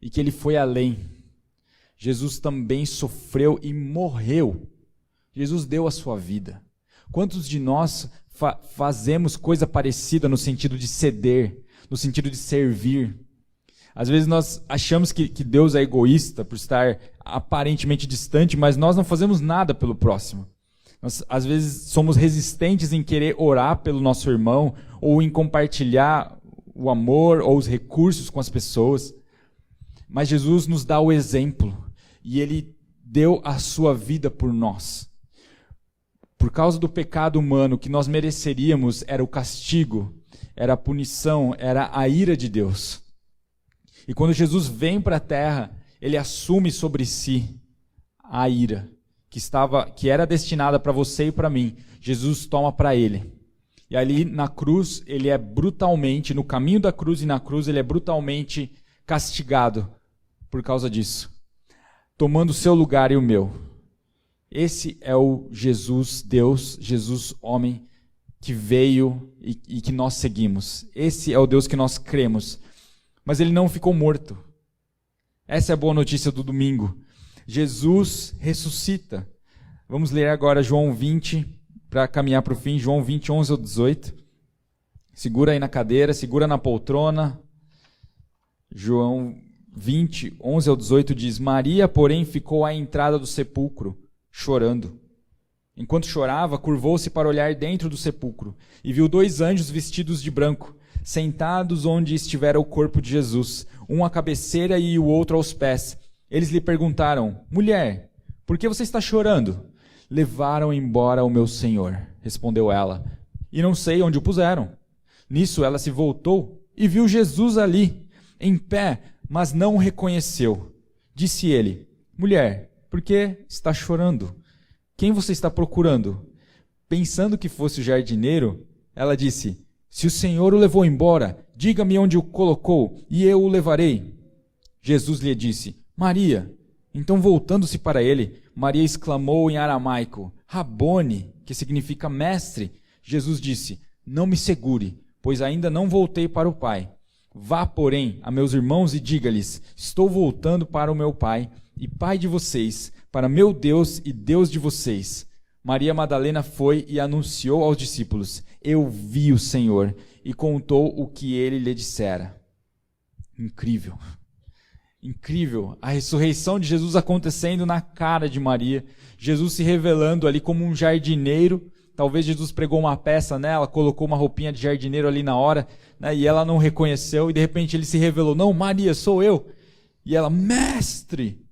[SPEAKER 1] e que Ele foi além. Jesus também sofreu e morreu. Jesus deu a sua vida. Quantos de nós fazemos coisa parecida no sentido de ceder, no sentido de servir? Às vezes nós achamos que Deus é egoísta por estar aparentemente distante, mas nós não fazemos nada pelo próximo. Nós, às vezes, somos resistentes em querer orar pelo nosso irmão, ou em compartilhar o amor ou os recursos com as pessoas. Mas Jesus nos dá o exemplo, e Ele deu a sua vida por nós. Por causa do pecado humano, que nós mereceríamos era o castigo, era a punição, era a ira de Deus. E quando Jesus vem para a terra, Ele assume sobre si a ira que era destinada para você e para mim. Jesus toma para Ele. E ali na cruz, Ele é brutalmente, no caminho da cruz e na cruz, Ele é brutalmente castigado por causa disso, tomando o seu lugar e o meu. Esse é o Jesus Deus, Jesus homem, que veio e que nós seguimos. Esse é o Deus que nós cremos. Mas Ele não ficou morto. Essa é a boa notícia do domingo. Jesus ressuscita. Vamos ler agora João 20, para caminhar para o fim. João 20, 11 ao 18. Segura aí na cadeira, segura na poltrona. João 20, 11 ao 18 diz: Maria, porém, ficou à entrada do sepulcro, chorando. Enquanto chorava, curvou-se para olhar dentro do sepulcro e viu 2 anjos vestidos de branco, sentados onde estivera o corpo de Jesus, um à cabeceira e o outro aos pés. Eles lhe perguntaram: mulher, por que você está chorando? Levaram embora o meu Senhor, respondeu ela, e não sei onde o puseram. Nisso ela se voltou e viu Jesus ali, em pé, mas não o reconheceu. Disse ele: mulher, por que está chorando? Quem você está procurando? Pensando que fosse o jardineiro, ela disse: se o Senhor o levou embora, diga-me onde o colocou, e eu o levarei. Jesus lhe disse: Maria. Então, voltando-se para ele, Maria exclamou em aramaico: Rabone, que significa mestre. Jesus disse: não me segure, pois ainda não voltei para o Pai. Vá, porém, a meus irmãos e diga-lhes: estou voltando para o meu Pai e Pai de vocês, para meu Deus e Deus de vocês. Maria Madalena foi e anunciou aos discípulos: eu vi o Senhor, e contou o que ele lhe dissera. Incrível. Incrível. A ressurreição de Jesus acontecendo na cara de Maria. Jesus se revelando ali como um jardineiro. Talvez Jesus pregou uma peça nela, colocou uma roupinha de jardineiro ali na hora, né, e ela não reconheceu, e de repente ele se revelou: não, Maria, sou eu. E ela: mestre,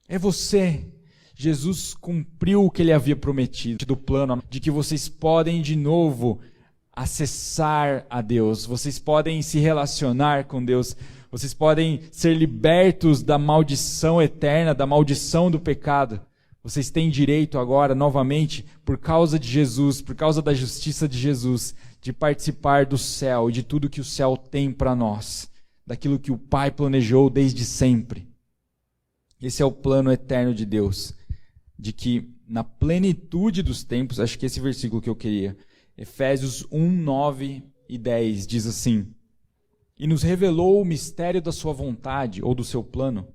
[SPEAKER 1] é você. Jesus cumpriu o que ele havia prometido, do plano de que vocês podem de novo acessar a Deus, vocês podem se relacionar com Deus, vocês podem ser libertos da maldição eterna, da maldição do pecado. Vocês têm direito agora, novamente, por causa de Jesus, por causa da justiça de Jesus, de participar do céu e de tudo que o céu tem para nós, daquilo que o Pai planejou desde sempre. Esse é o plano eterno de Deus, de que na plenitude dos tempos, acho que esse versículo que eu queria, Efésios 1, 9 e 10, diz assim: e nos revelou o mistério da sua vontade, ou do seu plano,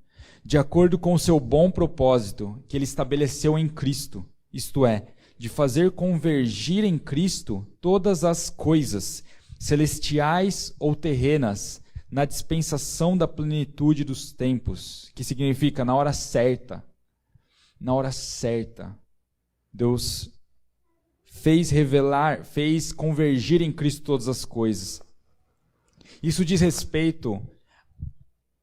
[SPEAKER 1] de acordo com o seu bom propósito, que ele estabeleceu em Cristo, isto é, de fazer convergir em Cristo todas as coisas, celestiais ou terrenas, na dispensação da plenitude dos tempos, que significa na hora certa. Na hora certa, Deus fez convergir em Cristo todas as coisas. Isso diz respeito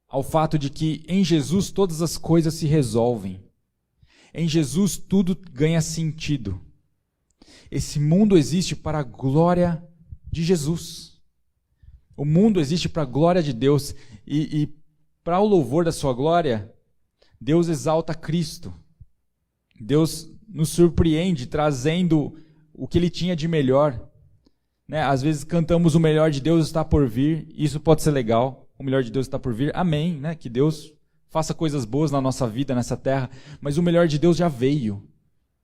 [SPEAKER 1] ao fato de que em Jesus todas as coisas se resolvem. Em Jesus tudo ganha sentido. Esse mundo existe para a glória de Jesus. O mundo existe para a glória de Deus. E para o louvor da sua glória, Deus exalta Cristo. Deus nos surpreende trazendo o que Ele tinha de melhor. Né? Às vezes cantamos o melhor de Deus está por vir. Isso pode ser legal. O melhor de Deus está por vir. Amém. Né? Que Deus faça coisas boas na nossa vida, nessa terra. Mas o melhor de Deus já veio.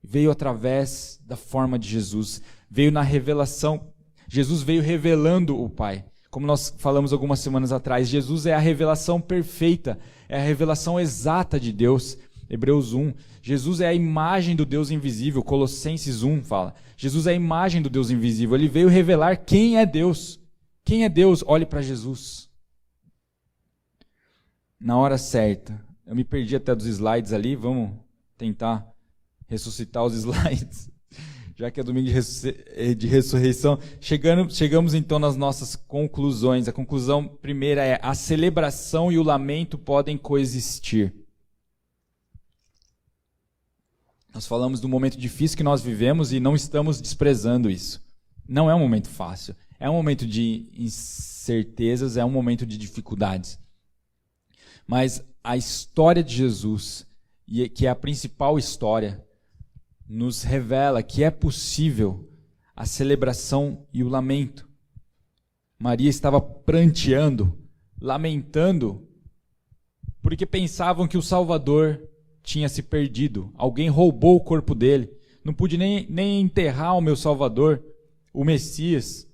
[SPEAKER 1] Veio através da forma de Jesus. Veio na revelação. Jesus veio revelando o Pai. Como nós falamos algumas semanas atrás, Jesus é a revelação perfeita. É a revelação exata de Deus. Hebreus 1. Jesus é a imagem do Deus invisível. Colossenses 1 fala. Jesus é a imagem do Deus invisível. Ele veio revelar quem é Deus. Quem é Deus? Olhe para Jesus. Na hora certa. Eu me perdi até dos slides ali. Vamos tentar ressuscitar os slides. Já que é domingo de ressurreição. Chegamos então nas nossas conclusões. A conclusão primeira é: a celebração e o lamento podem coexistir. Nós falamos do momento difícil que nós vivemos e não estamos desprezando isso. Não é um momento fácil. É um momento de incertezas, é um momento de dificuldades. Mas a história de Jesus, que é a principal história, nos revela que é possível a celebração e o lamento. Maria estava pranteando, lamentando, porque pensavam que o Salvador tinha se perdido. Alguém roubou o corpo dele. Não pude nem enterrar o meu Salvador, o Messias.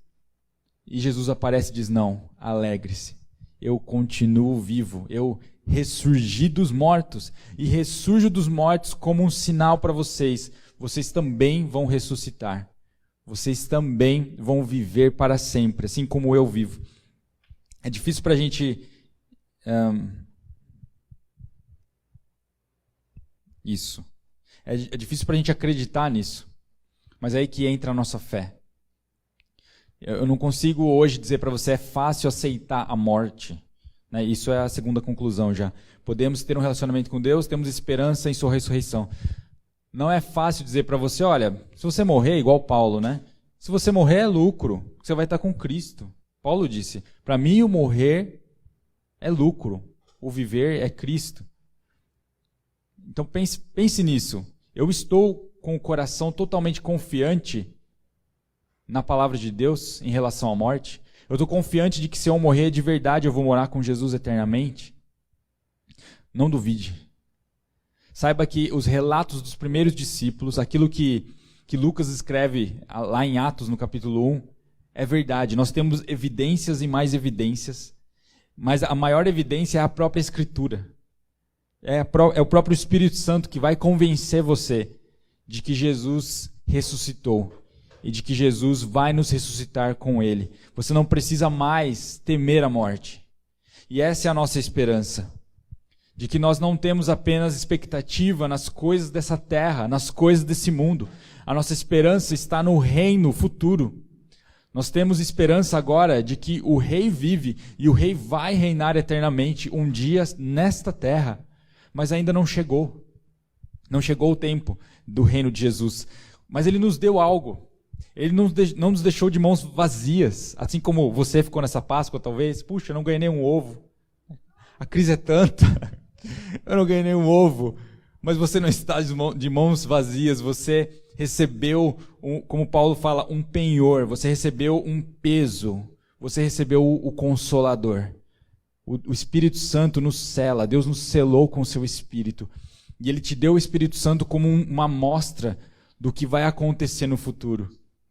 [SPEAKER 1] E Jesus aparece e diz: não, alegre-se. Eu continuo vivo. Eu ressurgi dos mortos. E ressurjo dos mortos como um sinal para vocês. Vocês também vão ressuscitar. Vocês também vão viver para sempre, assim como eu vivo. É difícil para a gente... Isso. É difícil para a gente acreditar nisso. Mas é aí que entra a nossa fé. Eu não consigo hoje dizer para você é fácil aceitar a morte. Né? Isso é a segunda conclusão já. Podemos ter um relacionamento com Deus, temos esperança em sua ressurreição. Não é fácil dizer para você, olha, se você morrer, igual Paulo, né? Se você morrer é lucro, você vai estar com Cristo. Paulo disse, para mim o morrer é lucro, o viver é Cristo. Então pense nisso. Eu estou com o coração totalmente confiante na palavra de Deus em relação à morte. Eu estou confiante de que se eu morrer de verdade eu vou morar com Jesus eternamente. Não duvide. Saiba que os relatos dos primeiros discípulos, aquilo que Lucas escreve lá em Atos, no capítulo 1, é verdade. Nós temos evidências e mais evidências, mas a maior evidência é a própria Escritura. É o próprio Espírito Santo que vai convencer você de que Jesus ressuscitou e de que Jesus vai nos ressuscitar com Ele. Você não precisa mais temer a morte. E essa é a nossa esperança. De que nós não temos apenas expectativa nas coisas dessa terra, nas coisas desse mundo. A nossa esperança está no reino futuro. Nós temos esperança agora de que o Rei vive e o Rei vai reinar eternamente um dia nesta terra. Mas ainda não chegou. Não chegou o tempo do reino de Jesus. Mas Ele nos deu algo. Ele não nos deixou de mãos vazias. Assim como você ficou nessa Páscoa, talvez. Puxa, eu não ganhei nenhum ovo. A crise é tanta. Eu não ganhei nenhum ovo. Mas você não está de mãos vazias. Você recebeu, como Paulo fala, um penhor. Você recebeu um peso. Você recebeu o Consolador. O Espírito Santo nos sela. Deus nos selou com o seu Espírito. E Ele te deu o Espírito Santo como uma amostra do que vai acontecer no futuro.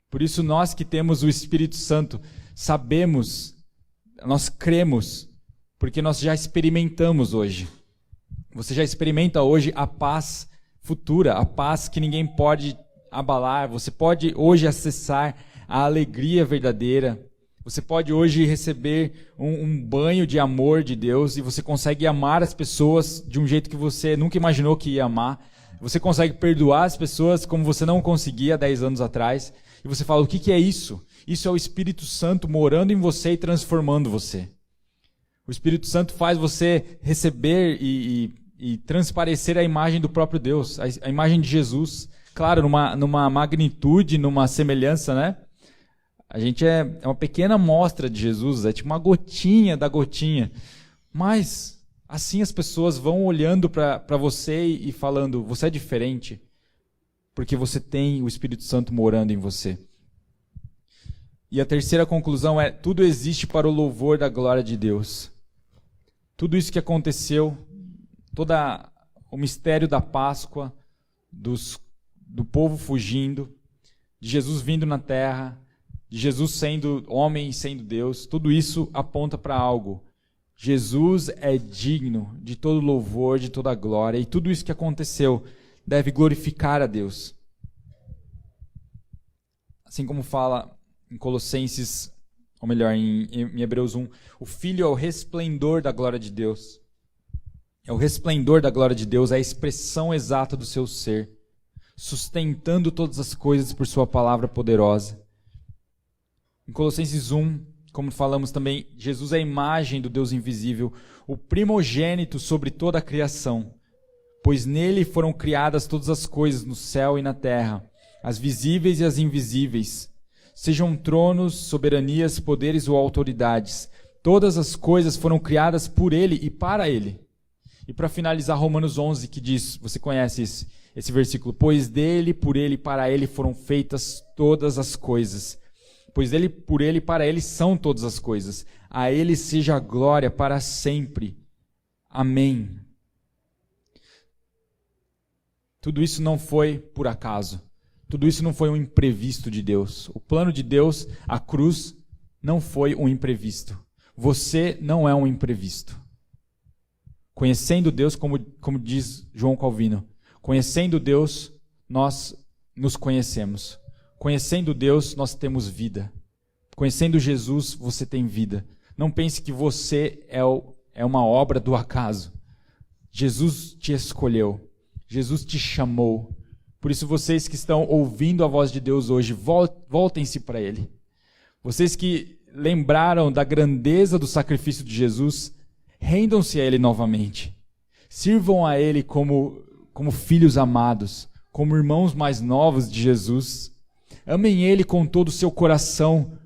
[SPEAKER 1] Por isso nós que temos o Espírito Santo sabemos, nós cremos, porque nós já experimentamos hoje. Você já experimenta hoje a paz futura, a paz que ninguém pode abalar. Você pode hoje acessar a alegria verdadeira. Você pode hoje receber um banho de amor de Deus e você consegue amar as pessoas de um jeito que você nunca imaginou que ia amar. Você consegue perdoar as pessoas como você não conseguia 10 anos atrás. E você fala, o que é isso? Isso é o Espírito Santo morando em você e transformando você. O Espírito Santo faz você receber e transparecer a imagem do próprio Deus, a imagem de Jesus. Claro, numa magnitude, numa semelhança, né? A gente é uma pequena amostra de Jesus, é tipo uma gotinha da gotinha. Mas assim as pessoas vão olhando para você e falando, você é diferente, porque você tem o Espírito Santo morando em você. E a terceira conclusão é, tudo existe para o louvor da glória de Deus. Tudo isso que aconteceu, todo o mistério da Páscoa, do povo fugindo, de Jesus vindo na terra, de Jesus sendo homem e sendo Deus, tudo isso aponta para algo. Jesus é digno de todo louvor, de toda glória, e tudo isso que aconteceu deve glorificar a Deus. Assim como fala em Colossenses, ou melhor, em Hebreus 1, o Filho é o resplendor da glória de Deus. É o resplendor da glória de Deus, é a expressão exata do seu ser, sustentando todas as coisas por sua palavra poderosa. Em Colossenses 1, como falamos também, Jesus é a imagem do Deus invisível, o primogênito sobre toda a criação, pois nele foram criadas todas as coisas no céu e na terra, as visíveis e as invisíveis, sejam tronos, soberanias, poderes ou autoridades. Todas as coisas foram criadas por ele e para ele. E para finalizar, Romanos 11, que diz, você conhece esse versículo, pois dele, por ele e para ele foram feitas todas as coisas. Pois dele, por ele e para ele são todas as coisas. A ele seja a glória para sempre. Amém. Tudo isso não foi por acaso. Tudo isso não foi um imprevisto de Deus. O plano de Deus, a cruz, não foi um imprevisto. Você não é um imprevisto. Conhecendo Deus, como diz João Calvino, conhecendo Deus, nós nos conhecemos. Conhecendo Deus, nós temos vida. Conhecendo Jesus, você tem vida. Não pense que você é uma obra do acaso. Jesus te escolheu. Jesus te chamou. Por isso, vocês que estão ouvindo a voz de Deus hoje, voltem-se para Ele. Vocês que lembraram da grandeza do sacrifício de Jesus, rendam-se a Ele novamente. Sirvam a Ele como filhos amados, como irmãos mais novos de Jesus. Amem Ele com todo o seu coração,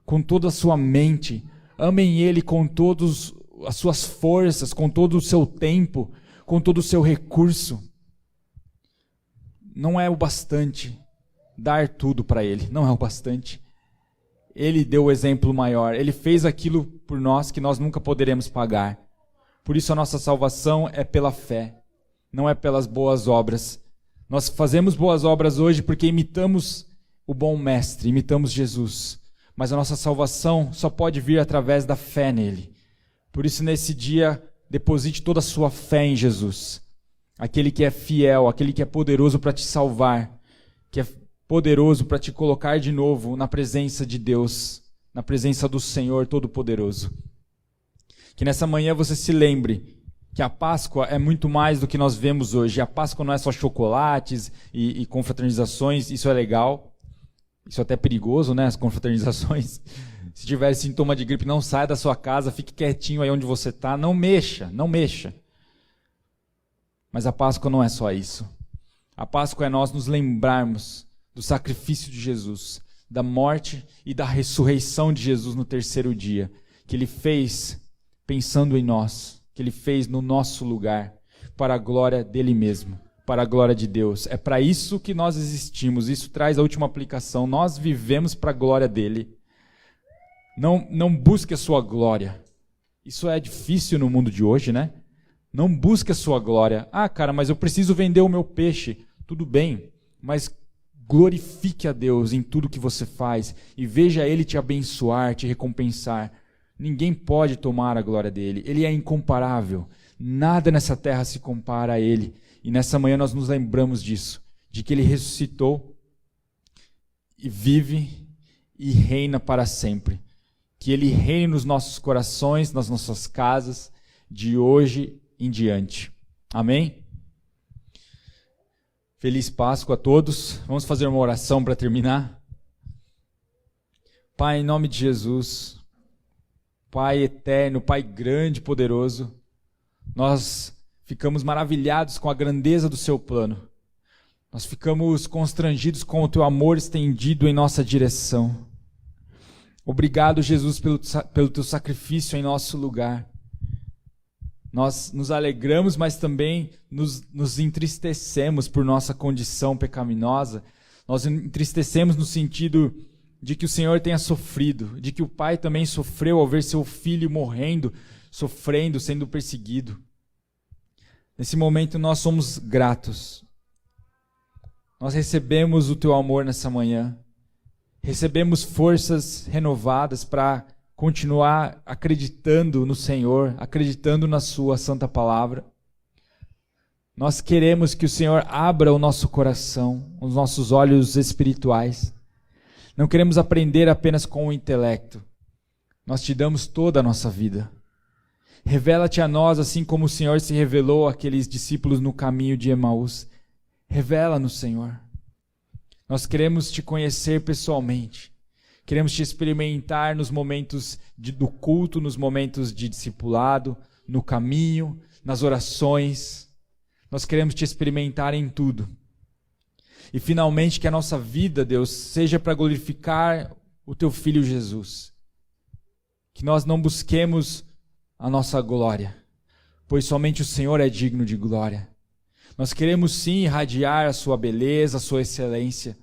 [SPEAKER 1] com toda a sua mente. Amem Ele com todas as suas forças, com todo o seu tempo, com todo o seu recurso. Não é o bastante dar tudo para Ele, não é o bastante. Ele deu o exemplo maior, Ele fez aquilo por nós que nós nunca poderemos pagar. Por isso a nossa salvação é pela fé, não é pelas boas obras. Nós fazemos boas obras hoje porque imitamos o bom mestre, imitamos Jesus. Mas a nossa salvação só pode vir através da fé nele. Por isso nesse dia, deposite toda a sua fé em Jesus. Aquele que é fiel, aquele que é poderoso para te salvar, que é poderoso para te colocar de novo na presença de Deus, na presença do Senhor Todo-Poderoso. Que nessa manhã você se lembre que a Páscoa é muito mais do que nós vemos hoje. A Páscoa não é só chocolates e confraternizações, isso é legal. Isso é até perigoso, né, as confraternizações. Se tiver sintoma de gripe, não saia da sua casa, fique quietinho aí onde você está, não mexa, não mexa. Mas a Páscoa não é só isso. A Páscoa é nós nos lembrarmos do sacrifício de Jesus, da morte e da ressurreição de Jesus no terceiro dia, que Ele fez pensando em nós, que Ele fez no nosso lugar, para a glória dEle mesmo, para a glória de Deus. É para isso que nós existimos, isso traz a última aplicação, nós vivemos para a glória dEle. Não busque a sua glória. Isso é difícil no mundo de hoje, né? Não busque a sua glória. Ah, cara, mas eu preciso vender o meu peixe. Tudo bem, mas glorifique a Deus em tudo que você faz e veja Ele te abençoar, te recompensar. Ninguém pode tomar a glória dEle. Ele é incomparável. Nada nessa terra se compara a Ele. E nessa manhã nós nos lembramos disso, de que Ele ressuscitou e vive e reina para sempre. Que Ele reine nos nossos corações, nas nossas casas, de hoje em diante. Amém? Feliz Páscoa a todos. Vamos fazer uma oração para terminar. Pai, em nome de Jesus, Pai eterno, Pai grande e poderoso, nós ficamos maravilhados com a grandeza do seu plano. Nós ficamos constrangidos com o teu amor estendido em nossa direção. Obrigado, Jesus, pelo teu sacrifício em nosso lugar. Nós nos alegramos, mas também nos entristecemos por nossa condição pecaminosa. Nós entristecemos no sentido de que o Senhor tenha sofrido, de que o Pai também sofreu ao ver seu filho morrendo, sofrendo, sendo perseguido. Nesse momento nós somos gratos. Nós recebemos o teu amor nessa manhã. Recebemos forças renovadas para continuar acreditando no Senhor, acreditando na sua santa palavra. Nós queremos que o Senhor abra o nosso coração, os nossos olhos espirituais. Não queremos aprender apenas com o intelecto. Nós te damos toda a nossa vida. Revela-te a nós, assim como o Senhor se revelou àqueles discípulos no caminho de Emaús. Revela-nos, Senhor. Nós queremos te conhecer pessoalmente. Queremos te experimentar nos momentos do culto, nos momentos de discipulado, no caminho, nas orações. Nós queremos te experimentar em tudo. E finalmente que a nossa vida, Deus, seja para glorificar o teu Filho Jesus. Que nós não busquemos a nossa glória, pois somente o Senhor é digno de glória. Nós queremos sim irradiar a sua beleza, a sua excelência,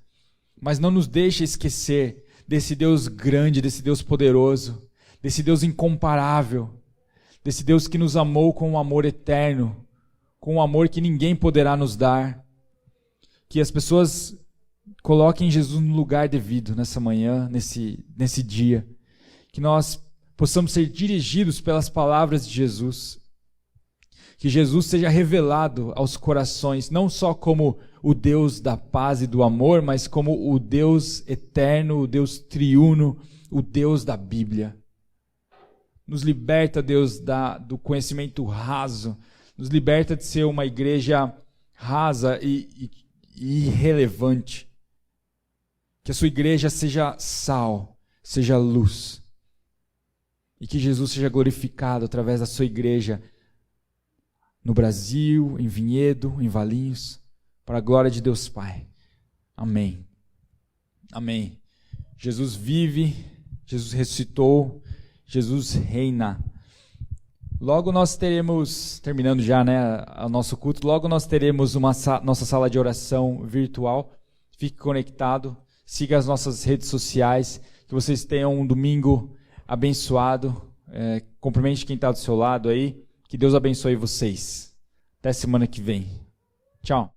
[SPEAKER 1] mas não nos deixe esquecer desse Deus grande, desse Deus poderoso, desse Deus incomparável, desse Deus que nos amou com um amor eterno, com um amor que ninguém poderá nos dar. Que as pessoas coloquem Jesus no lugar devido nessa manhã, nesse dia. Que nós possamos ser dirigidos pelas palavras de Jesus. Que Jesus seja revelado aos corações, não só como o Deus da paz e do amor, mas como o Deus eterno, o Deus triuno, o Deus da Bíblia. Nos liberta, Deus, do conhecimento raso, nos liberta de ser uma igreja rasa e irrelevante. Que a sua igreja seja sal, seja luz. E que Jesus seja glorificado através da sua igreja no Brasil, em Vinhedo, em Valinhos, para a glória de Deus Pai. Amém. Amém. Jesus vive, Jesus ressuscitou, Jesus reina. Logo nós teremos, terminando já, né, o nosso culto, logo nós teremos nossa sala de oração virtual. Fique conectado, siga as nossas redes sociais, que vocês tenham um domingo abençoado. Cumprimente quem está do seu lado aí, que Deus abençoe vocês. Até semana que vem. Tchau.